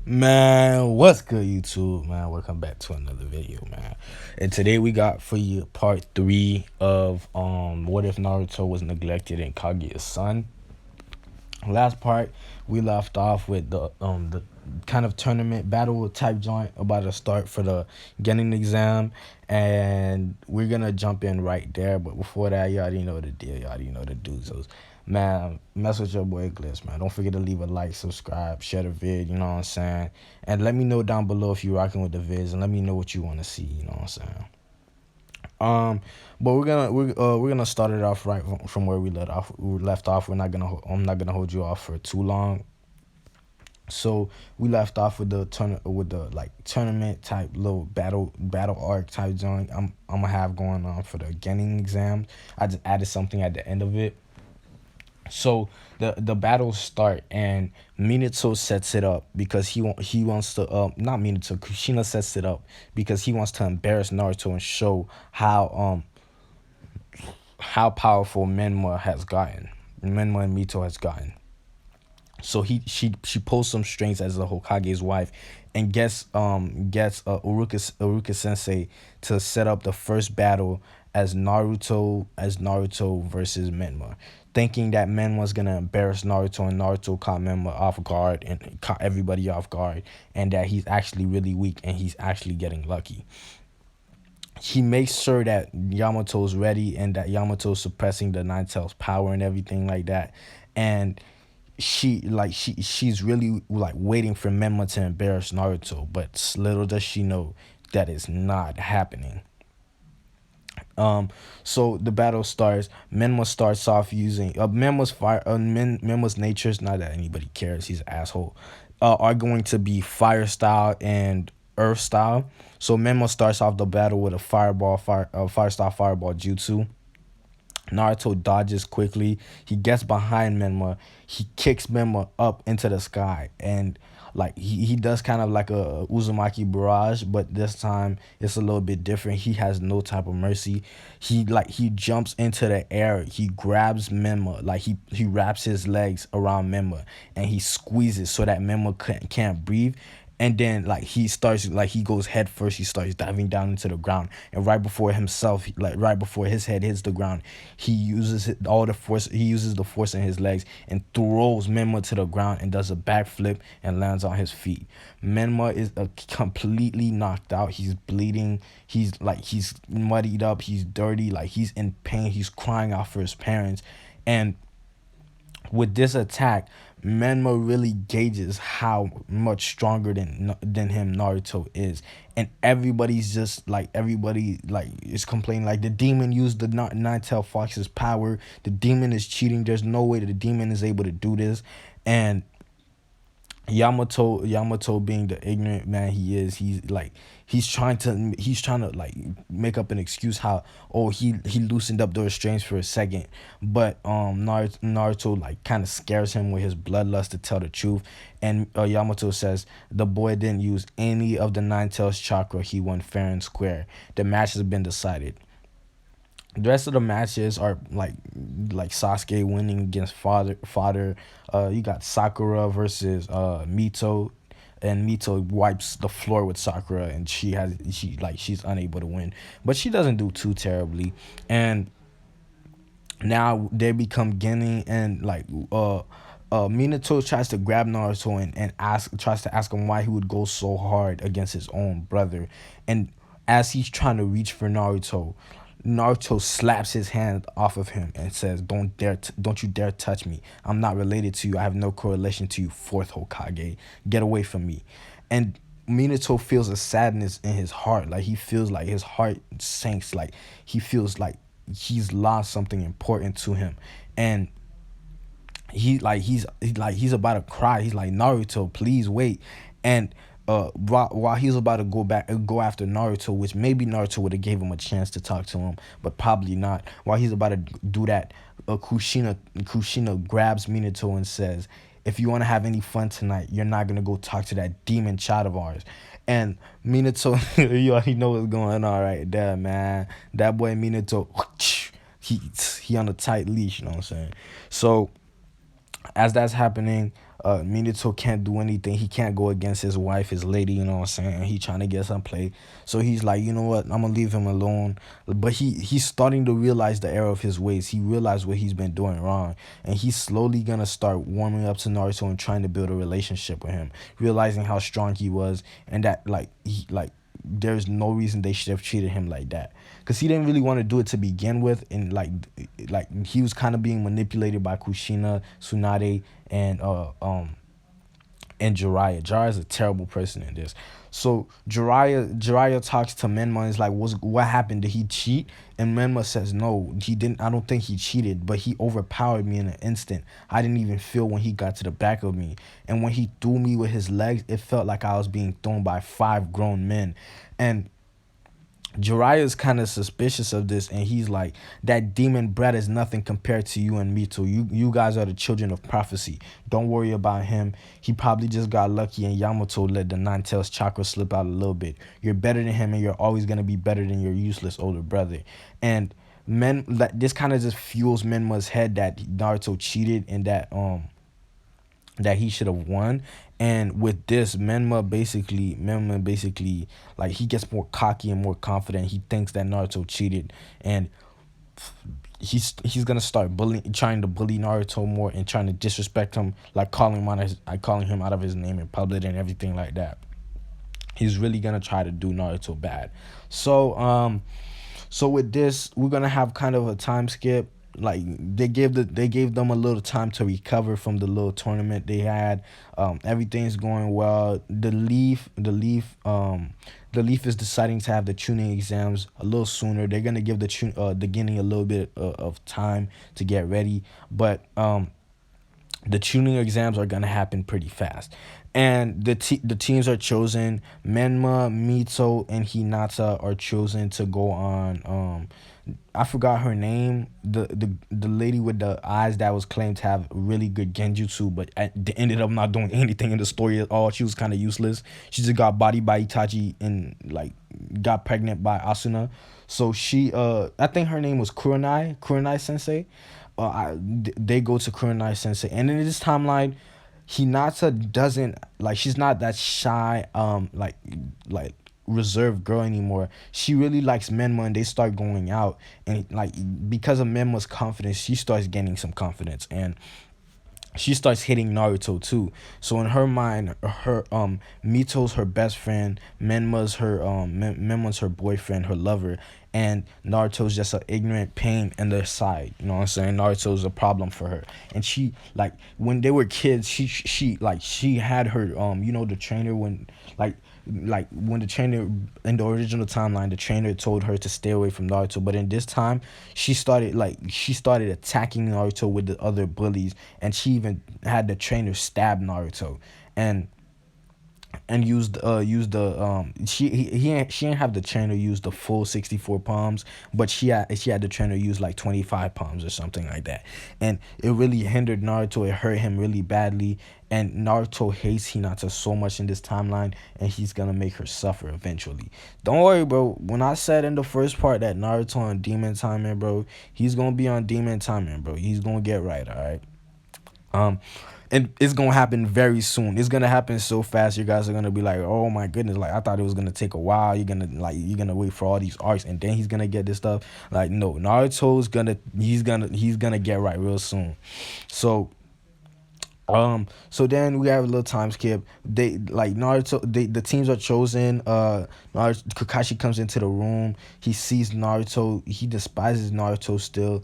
Man, what's good, YouTube? Man, welcome back to another video, man. And today we got for you part three of what if Naruto was neglected in Kaguya's son. Last part we left off with the kind of tournament battle type joint about to start for the getting exam, and we're gonna jump in right there. But before that, you already know the deal. You already know the dudes. So, man, mess with your boy Gliss, man. Don't forget to leave a like, subscribe, share the vid. You know what I'm saying? And let me know down below if you're rocking with the vids, and let me know what you want to see. You know what I'm saying? Um, but we're gonna start it off right from where we left off. I'm not gonna hold you off for too long. So we left off with the like tournament type little battle arc type joint. I'm gonna have going on for the getting exams. I just added something at the end of it. So the battles start and Minato sets it up because he wants to not Minato, Kushina sets it up because he wants to embarrass Naruto and show how powerful Menma and Mito has gotten. So she pulls some strings as the Hokage's wife, and gets Uruka Sensei to set up the first battle as Naruto versus Menma, thinking that Menma's gonna embarrass Naruto, and Naruto caught Menma off guard and caught everybody off guard, and that he's actually really weak and he's actually getting lucky. He makes sure that Yamato's ready and that Yamato's suppressing the Nine Tails power and everything like that, and she's really like waiting for Menma to embarrass Naruto, but little does she know that is not happening. So the battle starts. Menma starts off using Menma's nature is not that anybody cares. He's an asshole. Are going to be fire style and earth style. So Menma starts off the battle with a fire style fireball jutsu. Naruto dodges quickly. He gets behind Menma. He kicks Menma up into the sky. And like he does kind of like a Uzumaki barrage, but this time it's a little bit different. He has no type of mercy. He jumps into the air. He grabs Menma. Like he wraps his legs around Menma and he squeezes so that Menma can't breathe. And then like he goes head first. He starts diving down into the ground, and right before his head hits the ground, he uses all the force. He uses the force in his legs and throws Menma to the ground and does a backflip and lands on his feet. Menma is completely knocked out. He's bleeding. He's muddied up. He's dirty. Like he's in pain. He's crying out for his parents, and with this attack, Menma really gauges how much stronger than him Naruto is, and everybody is complaining like the demon used the nine-tailed fox's power. The demon is cheating. There's no way that the demon is able to do this, and Yamato being the ignorant man he is, he's trying to like make up an excuse how he loosened up the restraints for a second, but Naruto like kind of scares him with his bloodlust to tell the truth, and Yamato says the boy didn't use any of the Nine Tails chakra. He won fair and square. The match has been decided. The rest of the matches are like Sasuke winning against fodder. You got Sakura versus Mito, and Mito wipes the floor with Sakura, and she's unable to win, but she doesn't do too terribly. And now they become Genin, and Minato tries to grab Naruto and tries to ask him why he would go so hard against his own brother. And as he's trying to reach for Naruto slaps his hand off of him and says, don't you dare touch me. I'm not related to you. I have no correlation to you, fourth Hokage. Get away from me." And Minato feels a sadness in his heart. Like he feels like his heart sinks. Like he feels like he's lost something important to him. And he's about to cry. He's like, "Naruto, please wait." And while he's about to go after Naruto, which maybe Naruto would have gave him a chance to talk to him, but probably not. While he's about to do that, Kushina grabs Minato and says, "If you want to have any fun tonight, you're not gonna go talk to that demon child of ours." And Minato, you already know what's going on right there, man. That boy Minato, he on a tight leash. You know what I'm saying? So as that's happening, Minato can't do anything. He can't go against his wife, his lady. You know what I'm saying? He trying to get some play. So he's like, you know what? I'm gonna leave him alone. But he's starting to realize the error of his ways. He realized what he's been doing wrong, and he's slowly gonna start warming up to Naruto and trying to build a relationship with him, realizing how strong he was, and that there's no reason they should have treated him like that, because he didn't really want to do it to begin with, and he was kind of being manipulated by Kushina, Tsunade, and Jiraiya. Jiraiya's a terrible person in this. So Jiraiya talks to Menma and is like, what happened? Did he cheat? And Menma says, no, he didn't. I don't think he cheated, but he overpowered me in an instant. I didn't even feel when he got to the back of me. And when he threw me with his legs, it felt like I was being thrown by five grown men. And Jiraiya's kind of suspicious of this, and he's like, that demon bread is nothing compared to you and Mito. You guys are the children of prophecy. Don't worry about him. He probably just got lucky, and Yamato let the Nine Tails chakra slip out a little bit. You're better than him, and you're always going to be better than your useless older brother. And this kind of just fuels Menma's head that Naruto cheated, and that he should have won. And with this, Menma basically, like, he gets more cocky and more confident. He thinks that Naruto cheated, and he's gonna start trying to bully Naruto more, and trying to disrespect him, like calling him out of his name in public and everything like that. He's really gonna try to do Naruto bad. So with this, we're gonna have kind of a time skip. Like, they gave them a little time to recover from the little tournament they had. Everything's going well. The leaf is deciding to have the tuning exams a little sooner. They're gonna give the Guinea a little bit of time to get ready, but the tuning exams are gonna happen pretty fast, and the teams are chosen. Menma, Mito, and Hinata are chosen to go on. I forgot her name. The lady with the eyes that was claimed to have really good genjutsu, but ended up not doing anything in the story at all. She was kind of useless. She just got bodied by Itachi and, like, got pregnant by Asuna. So I think her name was Kurenai Sensei. They go to Kurenai Sensei, and in this timeline, Hinata doesn't, like, she's not that shy, like reserved girl anymore. She really likes Menma, and they start going out, and, like, because of Menma's confidence, she starts gaining some confidence, and she starts hitting Naruto too. So in her mind, Mito's her best friend, Menma's her boyfriend, her lover, and Naruto's just an ignorant pain in their side. You know what I'm saying? Naruto's a problem for her. And she, like, when they were kids, she had her the trainer, when the trainer in the original timeline, the trainer told her to stay away from Naruto, but in this time, she started attacking Naruto with the other bullies, and she even had the trainer stab Naruto, and used the she didn't have the trainer use the full 64 palms, but she had the trainer use like 25 palms or something like that, and it really hindered Naruto. It hurt him really badly, and Naruto hates Hinata so much in this timeline, and he's gonna make her suffer eventually. Don't worry, bro. When I said in the first part that Naruto on demon timing, bro, he's gonna be on demon timing, bro. He's gonna get right, all right. Um, and it's gonna happen very soon. It's gonna happen so fast. You guys are gonna be like, "Oh my goodness!" Like, I thought it was gonna take a while. You're gonna wait for all these arcs, and then he's gonna get this stuff. Like, no, he's gonna get right real soon. So. So then we have a little time skip. The teams are chosen. Kakashi comes into the room. He sees Naruto. He despises Naruto still,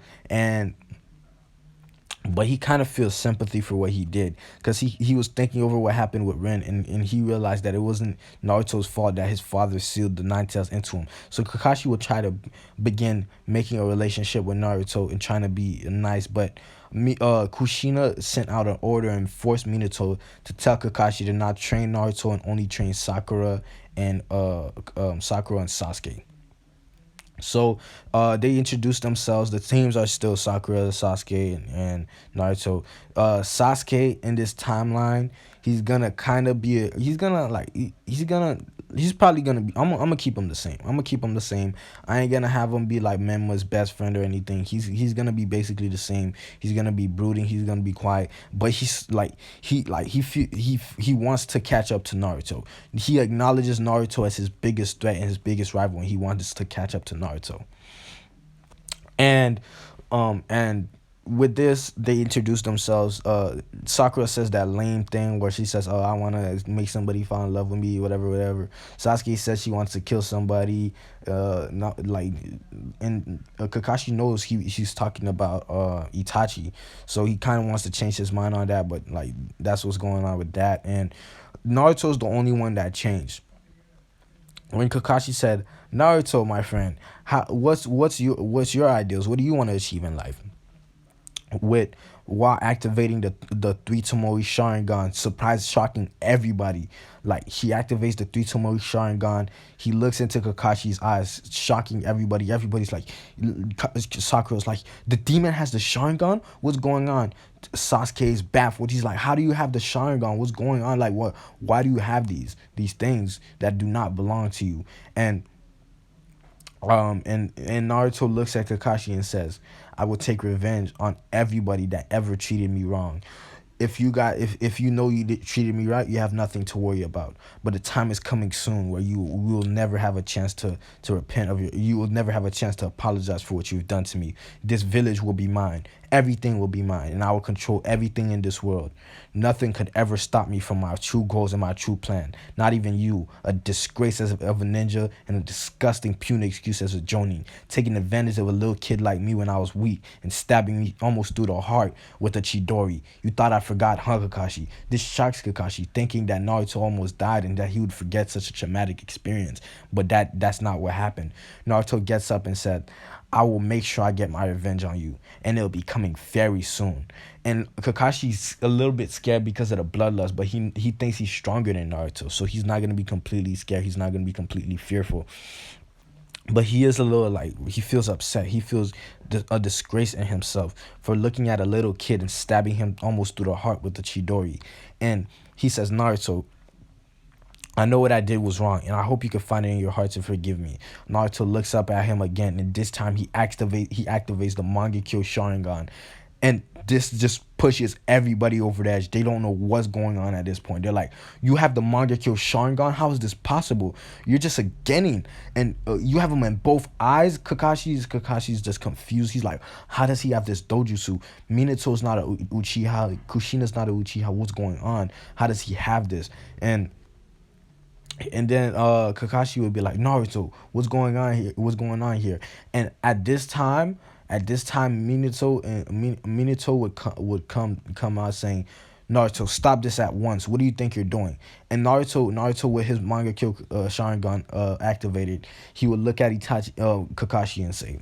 but he kind of feels sympathy for what he did, because he was thinking over what happened with Ren, and he realized that it wasn't Naruto's fault that his father sealed the Nine Tails into him. So Kakashi will try to begin making a relationship with Naruto and trying to be nice, but Kushina sent out an order and forced Minato to tell Kakashi to not train Naruto and only train Sakura and Sasuke. So they introduced themselves. The teams are still Sakura, Sasuke, and Naruto. Sasuke in this timeline, he's gonna kind of be he's gonna He's probably gonna be. I'm gonna keep him the same. I'm gonna keep him the same. I ain't gonna have him be like Menma's best friend or anything. He's gonna be basically the same. He's gonna be brooding. He's gonna be quiet. But he's he wants to catch up to Naruto. He acknowledges Naruto as his biggest threat and his biggest rival, and he wants to catch up to Naruto. And with this they introduce themselves. Sakura says that lame thing where she says, oh, I want to make somebody fall in love with me, whatever, whatever. Sasuke says she wants to kill somebody. Not like, and Kakashi knows she's talking about Itachi, so he kind of wants to change his mind on that, but like that's what's going on with that. And Naruto's the only one that changed. When Kakashi said, Naruto, my friend, what's your ideals? What do you want to achieve in life? With while activating the three Tomoe Sharingan, surprise shocking everybody. Like he activates the three Tomoe Sharingan, he looks into Kakashi's eyes, shocking everybody. Everybody's like, Sakura's like, the demon has the Sharingan? What's going on? Sasuke's baffled. He's like, how do you have the Sharingan? What's going on? Like what? Why do you have these things that do not belong to you? And Naruto looks at Kakashi and says, I will take revenge on everybody that ever treated me wrong. If you know you treated me right, you have nothing to worry about. But the time is coming soon where you will never have a chance to repent of you will never have a chance to apologize for what you've done to me. This village will be mine. Everything will be mine, and I will control everything in this world. Nothing could ever stop me from my true goals and my true plan. Not even you, a disgrace of a ninja and a disgusting puny excuse as a jonin, taking advantage of a little kid like me when I was weak and stabbing me almost through the heart with a Chidori. You thought I forgot, huh, Kakashi? This shocks Kakashi, thinking that Naruto almost died and that he would forget such a traumatic experience. But that's not what happened. Naruto gets up and said, I will make sure I get my revenge on you, and it'll be coming very soon. And Kakashi's a little bit scared because of the bloodlust, but he thinks he's stronger than Naruto, so he's not gonna be completely scared. He's not gonna be completely fearful. But he is a little like, he feels upset. He feels a disgrace in himself for looking at a little kid and stabbing him almost through the heart with the Chidori. And he says, Naruto, I know what I did was wrong, and I hope you can find it in your heart to forgive me. Naruto looks up at him again, and this time he activates the Mangekyo Sharingan. And this just pushes everybody over the edge. They don't know what's going on at this point. They're like, you have the Mangekyo Sharingan? How is this possible? You're just a genin. And you have him in both eyes? Kakashi's just confused. He's like, how does he have this dojutsu? Minato's not a Uchiha. Kushina's not a Uchiha. What's going on? How does he have this? And then Kakashi would be like, Naruto, what's going on here? What's going on here? And at this time, Minato would come out saying, Naruto, stop this at once. What do you think you're doing? And Naruto with his Mangekyo Sharingan activated, he would look at Kakashi and say,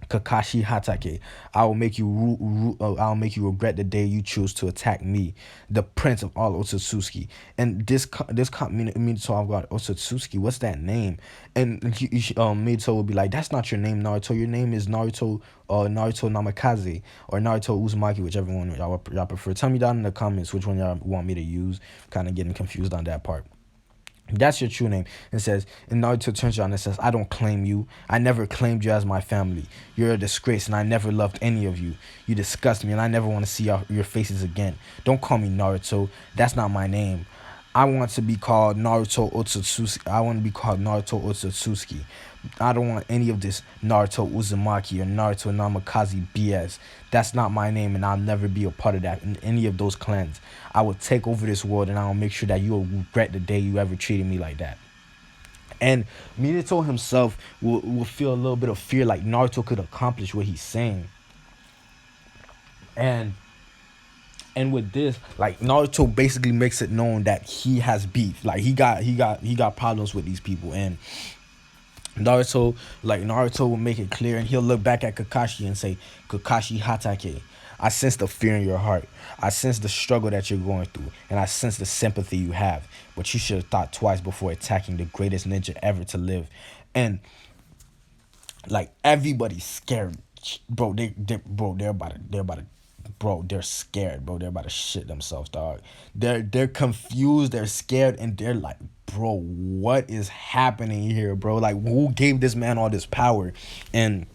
Kakashi Hatake, I'll make you regret the day you choose to attack me, the prince of all Otsutsuki. And this Minato, I've got Otsutsuki. What's that name? And Minato would be like, that's not your name, Naruto. Your name is Naruto Namikaze or Naruto Uzumaki, whichever one y'all prefer. Tell me down in the comments which one y'all want me to use. Kind of getting confused on that part. That's your true name. And says, and Naruto turns around and says, I don't claim you. I never claimed you as my family. You're a disgrace, and I never loved any of you. You disgust me, and I never want to see your faces again. Don't call me Naruto. That's not my name. I want to be called Naruto Otsutsuki. I want to be called Naruto Otsutsuki. I don't want any of this Naruto Uzumaki or Naruto Namikaze BS. That's not my name, and I'll never be a part of that in any of those clans. I will take over this world, and I will make sure that you will regret the day you ever treated me like that. And Minato himself will feel a little bit of fear, like Naruto could accomplish what he's saying. And and with this, like Naruto basically makes it known that he has beef. Like he got problems with these people. And Naruto will make it clear, and he'll look back at Kakashi and say, Kakashi Hatake, I sense the fear in your heart. I sense the struggle that you're going through, and I sense the sympathy you have. But you should have thought twice before attacking the greatest ninja ever to live. And like everybody's scared, bro. They're scared, bro. They're about to shit themselves, dog. They're confused. They're scared, and they're like bro, what is happening here, bro? Like, who gave this man all this power? And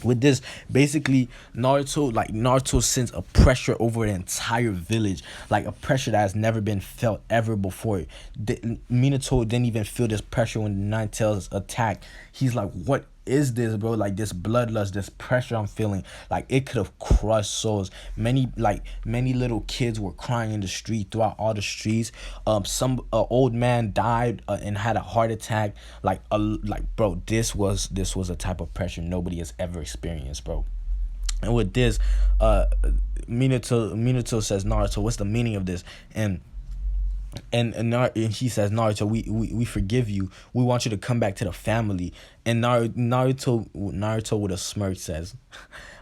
with this, basically, Naruto sends a pressure over the entire village, like a pressure that has never been felt ever before. Minato didn't even feel this pressure when the Nine Tails attacked. He's like, what is this, bro? Like, this bloodlust, this pressure I'm feeling, like it could have crushed souls. Many little kids were crying in the street, throughout all the streets. Some old man died and had a heart attack. Like, bro, this was a type of pressure nobody has ever experienced, bro. And with this, uh Minato says, Naruto, what's the meaning of this? And he says, Naruto, we forgive you. We want you to come back to the family. And Naruto with a smirk says,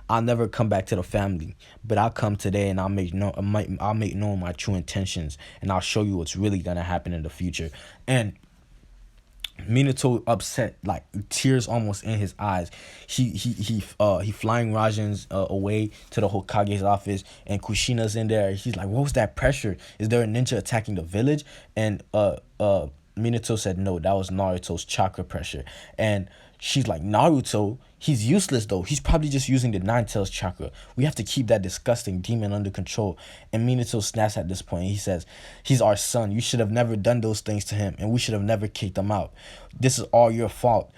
I'll never come back to the family, but I'll come today and I'll make known my true intentions, and I'll show you what's really gonna happen in the future. And Minato upset, like tears almost in his eyes. He flying Rajins away to the Hokage's office, and Kushina's in there. He's like, "What was that pressure? Is there a ninja attacking the village?" And Minato said, "No, that was Naruto's chakra pressure." And she's like, "Naruto, he's useless though. He's probably just using the Nine Tails chakra. We have to keep that disgusting demon under control." And Minato snaps at this point. He says, "He's our son. You should have never done those things to him, and we should have never kicked him out. This is all your fault.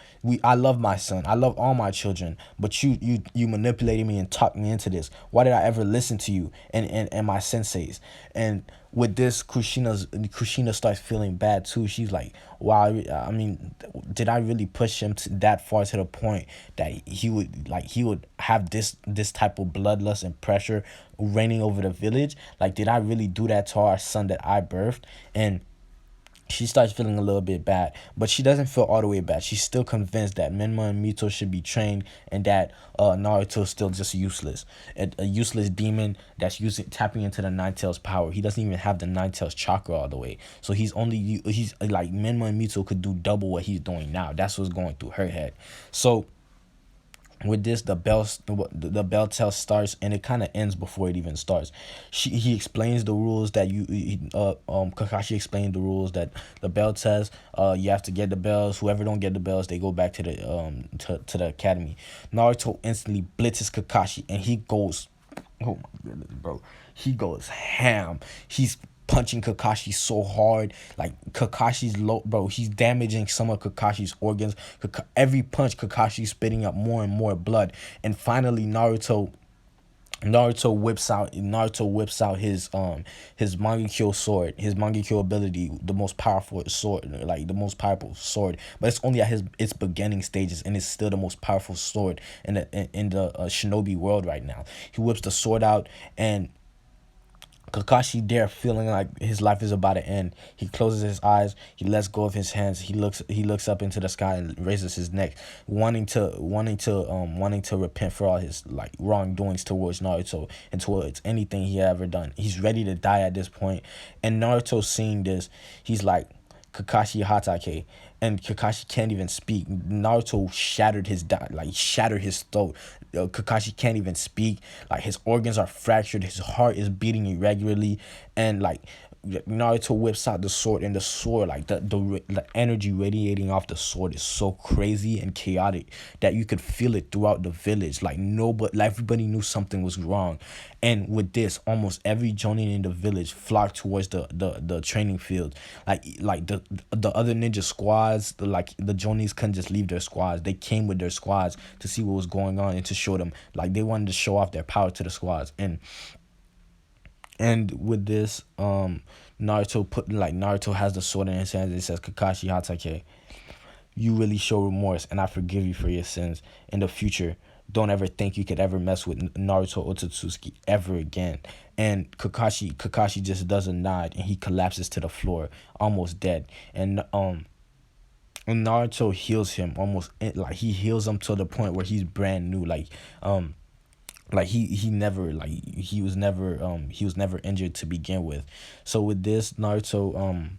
I love my son. I love all my children, but you manipulated me and talked me into this. Why did I ever listen to you and my senseis?" And with this, Kushina starts feeling bad too. She's like, "Wow, I mean, did I really push him that far to the point that he would have this type of bloodlust and pressure reigning over the village? Like, did I really do that to our son that I birthed?" And she starts feeling a little bit bad, but she doesn't feel all the way bad. She's still convinced that Menma and Mito should be trained, and that Naruto is still just useless. A useless demon that's tapping into the Nine Tails power. He doesn't even have the Nine Tails chakra all the way. So he's like, Menma and Mito could do double what he's doing now. That's what's going through her head. So with this, the bell tell starts, and it kind of ends before it even starts. He explains the rules that Kakashi explained the rules that the bell says. You have to get the bells. Whoever don't get the bells, they go back to the academy. Naruto instantly blitzes Kakashi, and he goes, oh my goodness, bro, he goes ham. He's punching Kakashi so hard, like Kakashi's low, bro. He's damaging some of Kakashi's organs. Every punch, Kakashi's spitting up more and more blood. And finally, Naruto whips out his Mangekyo sword, his Mangekyo ability, the most powerful sword, but it's only at its beginning stages, and it's still the most powerful sword in the shinobi world right now. He whips the sword out, and Kakashi there, feeling like his life is about to end. He closes his eyes. He lets go of his hands. He looks up into the sky and raises his neck, wanting to repent for all his like wrongdoings towards Naruto and towards anything he had ever done. He's ready to die at this point. And Naruto seeing this, he's like, Kakashi Hatake, and Kakashi can't even speak. Naruto shattered his throat. Kakashi can't even speak. Like, his organs are fractured. His heart is beating irregularly, and like Naruto whips out the sword, and the sword, like the energy radiating off the sword is so crazy and chaotic that you could feel it throughout the village. Like, everybody knew something was wrong. And with this, almost every Jonin in the village flocked towards the training field. Like the other ninja squads, the Jonins couldn't just leave their squads. They came with their squads to see what was going on and to show them, like, they wanted to show off their power to the squads. And with this, Naruto has the sword in his hands. It says, Kakashi Hatake, you really show remorse, and I forgive you for your sins. In the future, don't ever think you could ever mess with Naruto Otsutsuki ever again. And Kakashi just does a nod, and he collapses to the floor, almost dead. And Naruto heals him, he heals him to the point where he's brand new. He was never injured to begin with. So with this, Naruto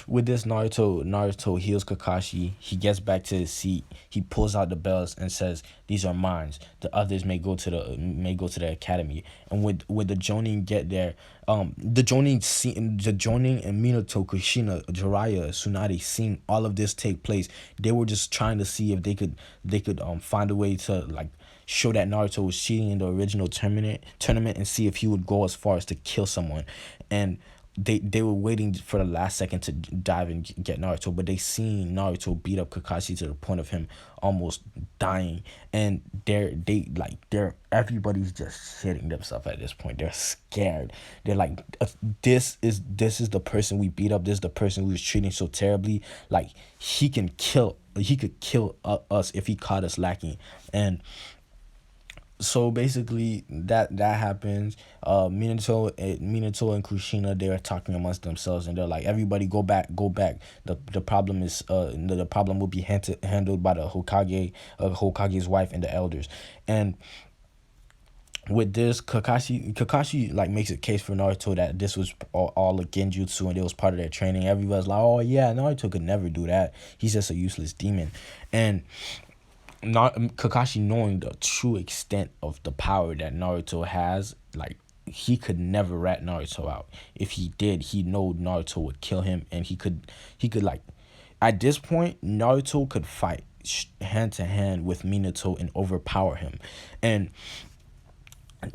With this, Naruto heals Kakashi. He gets back to his seat. He pulls out the bells and says, "These are mine. The others may go to the academy." And with the Jonin get there, the Jonin and Minato, Kushina, Jiraiya, Tsunade seeing all of this take place. They were just trying to see if they could find a way to like show that Naruto was cheating in the original tournament and see if he would go as far as to kill someone. And they were waiting for the last second to dive and get Naruto, but they seen Naruto beat up Kakashi to the point of him almost dying, and they're everybody's just shitting themselves at this point. They're scared. They're like, this is the person we beat up. This is the person we was treating so terribly. Like he could kill us if he caught us lacking. And so basically that happens. Minato and Kushina, they are talking amongst themselves, and they're like, everybody go back. The problem is the problem will be handled by the Hokage's wife and the elders. And with this, Kakashi like makes a case for Naruto that this was all a genjutsu and it was part of their training. Everybody's like, oh yeah, Naruto could never do that. He's just a useless demon. And not Kakashi, knowing the true extent of the power that Naruto has, like he could never rat Naruto out. If he did, he know Naruto would kill him, and he could like, at this point, Naruto could fight hand to hand with Minato and overpower him, and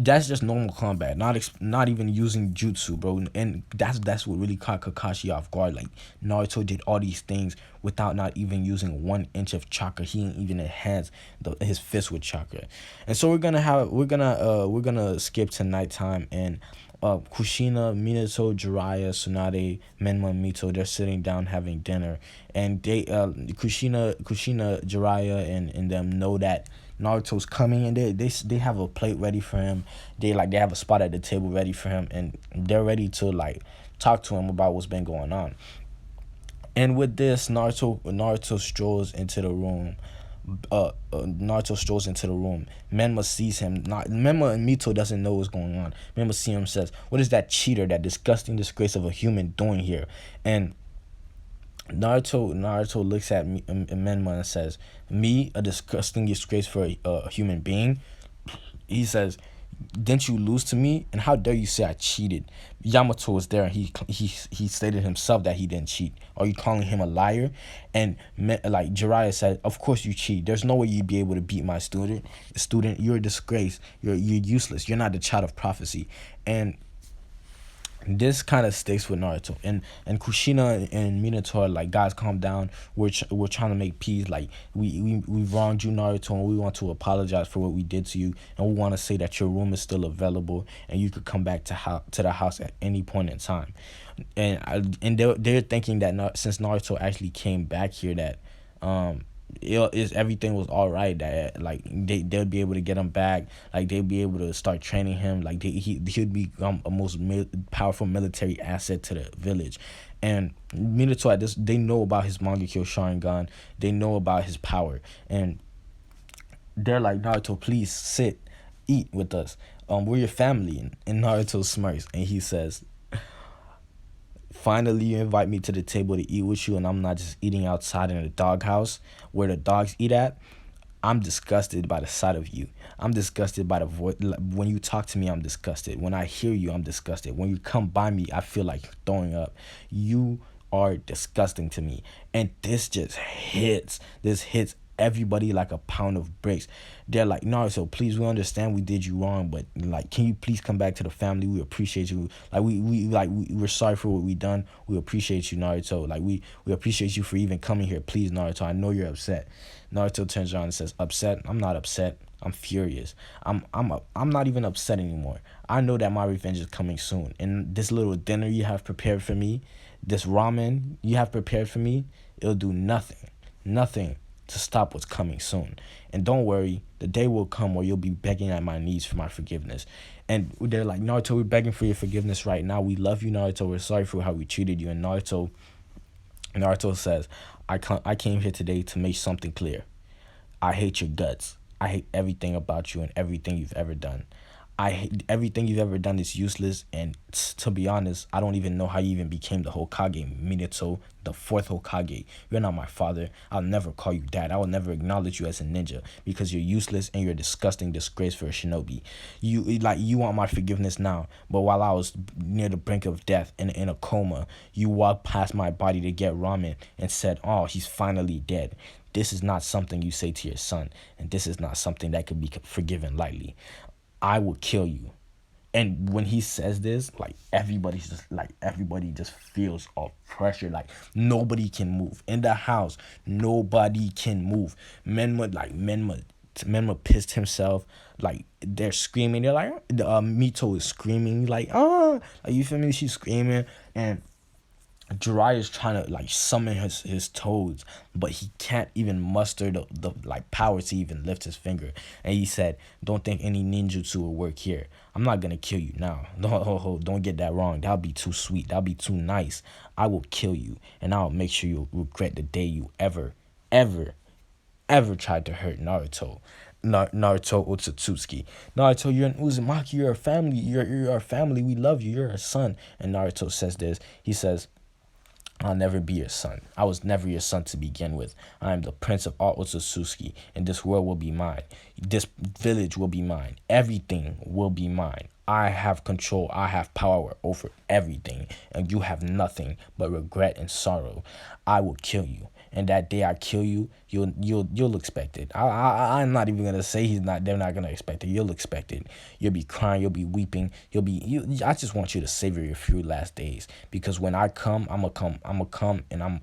that's just normal combat, not even using jutsu, bro. And that's what really caught Kakashi off guard. Like Naruto did all these things without not even using 1 inch of chakra. He didn't even enhance his fist with chakra. And so we're gonna skip to nighttime, and Kushina, Minato, Jiraiya, Tsunade, Menma, and Mito, they're sitting down having dinner, and they Kushina, Jiraiya, and them know that Naruto's coming, and they have a plate ready for him. They have a spot at the table ready for him, and they're ready to like talk to him about what's been going on. And with this, Naruto strolls into the room. Naruto strolls into the room. Menma sees him. Not Menma and Mito doesn't know what's going on. Menma sees him and says, "What is that cheater, that disgusting disgrace of a human doing here?" And Naruto looks at Menma and says, "Me, a disgusting disgrace for a human being?" He says, "Didn't you lose to me? And how dare you say I cheated?" Yamato was there, and he stated himself that he didn't cheat. Are you calling him a liar? And like Jiraiya said, "Of course you cheat. There's no way you'd be able to beat my student. You're a disgrace. You're useless. You're not the child of prophecy." And this kind of sticks with Naruto, and Kushina and Minato are like, "Guys, calm down. We're trying to make peace. Like we wronged you, Naruto, and we want to apologize for what we did to you, and we want to say that your room is still available, and you could come back to the house at any point in time." And they're thinking that since Naruto actually came back here, that is everything was all right, that like they'll be able to get him back, like they'll be able to start training him, like he'd become a most powerful military asset to the village. And Minato, at this, they know about his Mangekyo Sharingan, they know about his power, and they're like, "Naruto, please sit, eat with us, we're your family." And Naruto smirks and he says, "Finally, you invite me to the table to eat with you, and I'm not just eating outside in a doghouse where the dogs eat at. I'm disgusted by the sight of you. I'm disgusted by the voice. When you talk to me, I'm disgusted. When I hear you, I'm disgusted. When you come by me, I feel like throwing up. You are disgusting to me." And this just hits. This hits everybody like a pound of bricks. They're like, "Naruto, please, we understand we did you wrong, but like, can you please come back to the family? We appreciate you. Like we're sorry for what we done. We appreciate you, Naruto. Like we appreciate you for even coming here. Please, Naruto, I know you're upset." Naruto turns around and says, "Upset? I'm not upset. I'm furious. I'm not even upset anymore. I know that my revenge is coming soon. And this little dinner you have prepared for me, this ramen you have prepared for me, it'll do nothing to stop what's coming soon. And don't worry, the day will come where you'll be begging at my knees for my forgiveness." And they're like, "Naruto, we're begging for your forgiveness right now. We love you, Naruto. We're sorry for how we treated you." And Naruto says, I came here today to make something clear. I hate your guts. I hate everything about you and everything you've ever done. Everything you've ever done is useless, and to be honest, I don't even know how you even became the Hokage, Minato, the fourth Hokage. You're not my father. I'll never call you dad. I will never acknowledge you as a ninja because you're useless and you're a disgusting disgrace for a shinobi. You want my forgiveness now, but while I was near the brink of death and in a coma, you walked past my body to get ramen and said, "Oh, he's finally dead." This is not something you say to your son, and this is not something that could be forgiven lightly. I will kill you. And when he says this, everybody just feels all pressure. Like nobody can move in the house. Nobody can move. Menma pissed himself. Like they're screaming. They're like, Mito is screaming. Like you feel me? She's screaming, and Jiraiya is trying to like summon his toads, but he can't even muster the like power to even lift his finger. And he said, "Don't think any ninjutsu will work here. I'm not gonna kill you now. Don't get that wrong. That'll be too sweet. That'll be too nice. I will kill you, and I'll make sure you regret the day you ever tried to hurt Naruto." Naruto Otsutsuki. "Naruto, you're an Uzumaki. You're a family. You're our family. We love you. You're our son." And Naruto says this. He says, "I'll never be your son. I was never your son to begin with. I am the prince of all Otsutsuki, and this world will be mine. This village will be mine. Everything will be mine. I have control. I have power over everything, and you have nothing but regret and sorrow. I will kill you. And that day I kill you, you'll expect it. I'm not even gonna say they're not gonna expect it. You'll expect it. You'll be crying, you'll be weeping, I just want you to savor your few last days. Because when I come, I'ma come, and I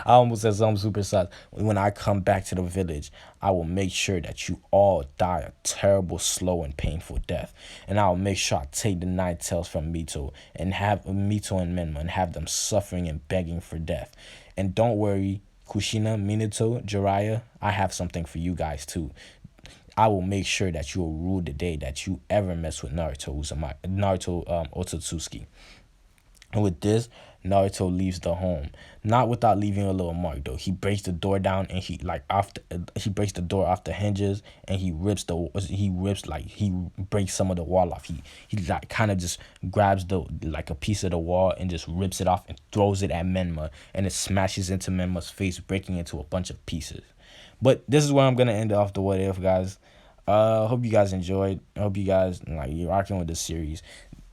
almost said something super sad. When I come back to the village, I will make sure that you all die a terrible, slow, and painful death. And I'll make sure I take the 9 tails from Mito and have Mito and Menma and have them suffering and begging for death. And don't worry, Kushina, Minato, Jiraiya, I have something for you guys too. I will make sure that you will rue the day that you ever mess with Naruto Otsutsuki." And with this, Naruto leaves the home, not without leaving a little mark though. He breaks the door down, and he breaks the door off the hinges, and he breaks some of the wall off. He like kind of just grabs a piece of the wall and just rips it off and throws it at Menma, and it smashes into Menma's face, breaking into a bunch of pieces. But this is where I'm gonna end off the what if, guys. Hope you guys enjoyed. I hope you guys you're rocking with this series.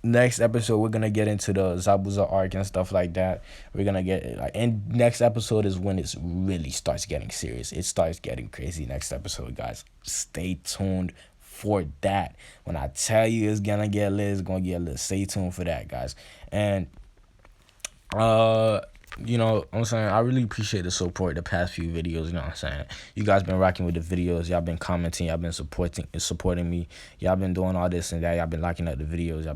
Next episode, we're gonna get into the Zabuza arc and stuff like that. We're gonna get and next episode is when it really starts getting serious. It starts getting crazy next episode, guys. Stay tuned for that. When I tell you it's gonna get lit, it's gonna get lit. Stay tuned for that, guys. And I'm saying, I really appreciate the support the past few videos. You know what I'm saying? You guys been rocking with the videos. Y'all been commenting. Y'all been supporting me. Y'all been doing all this and that. Y'all been liking up the videos.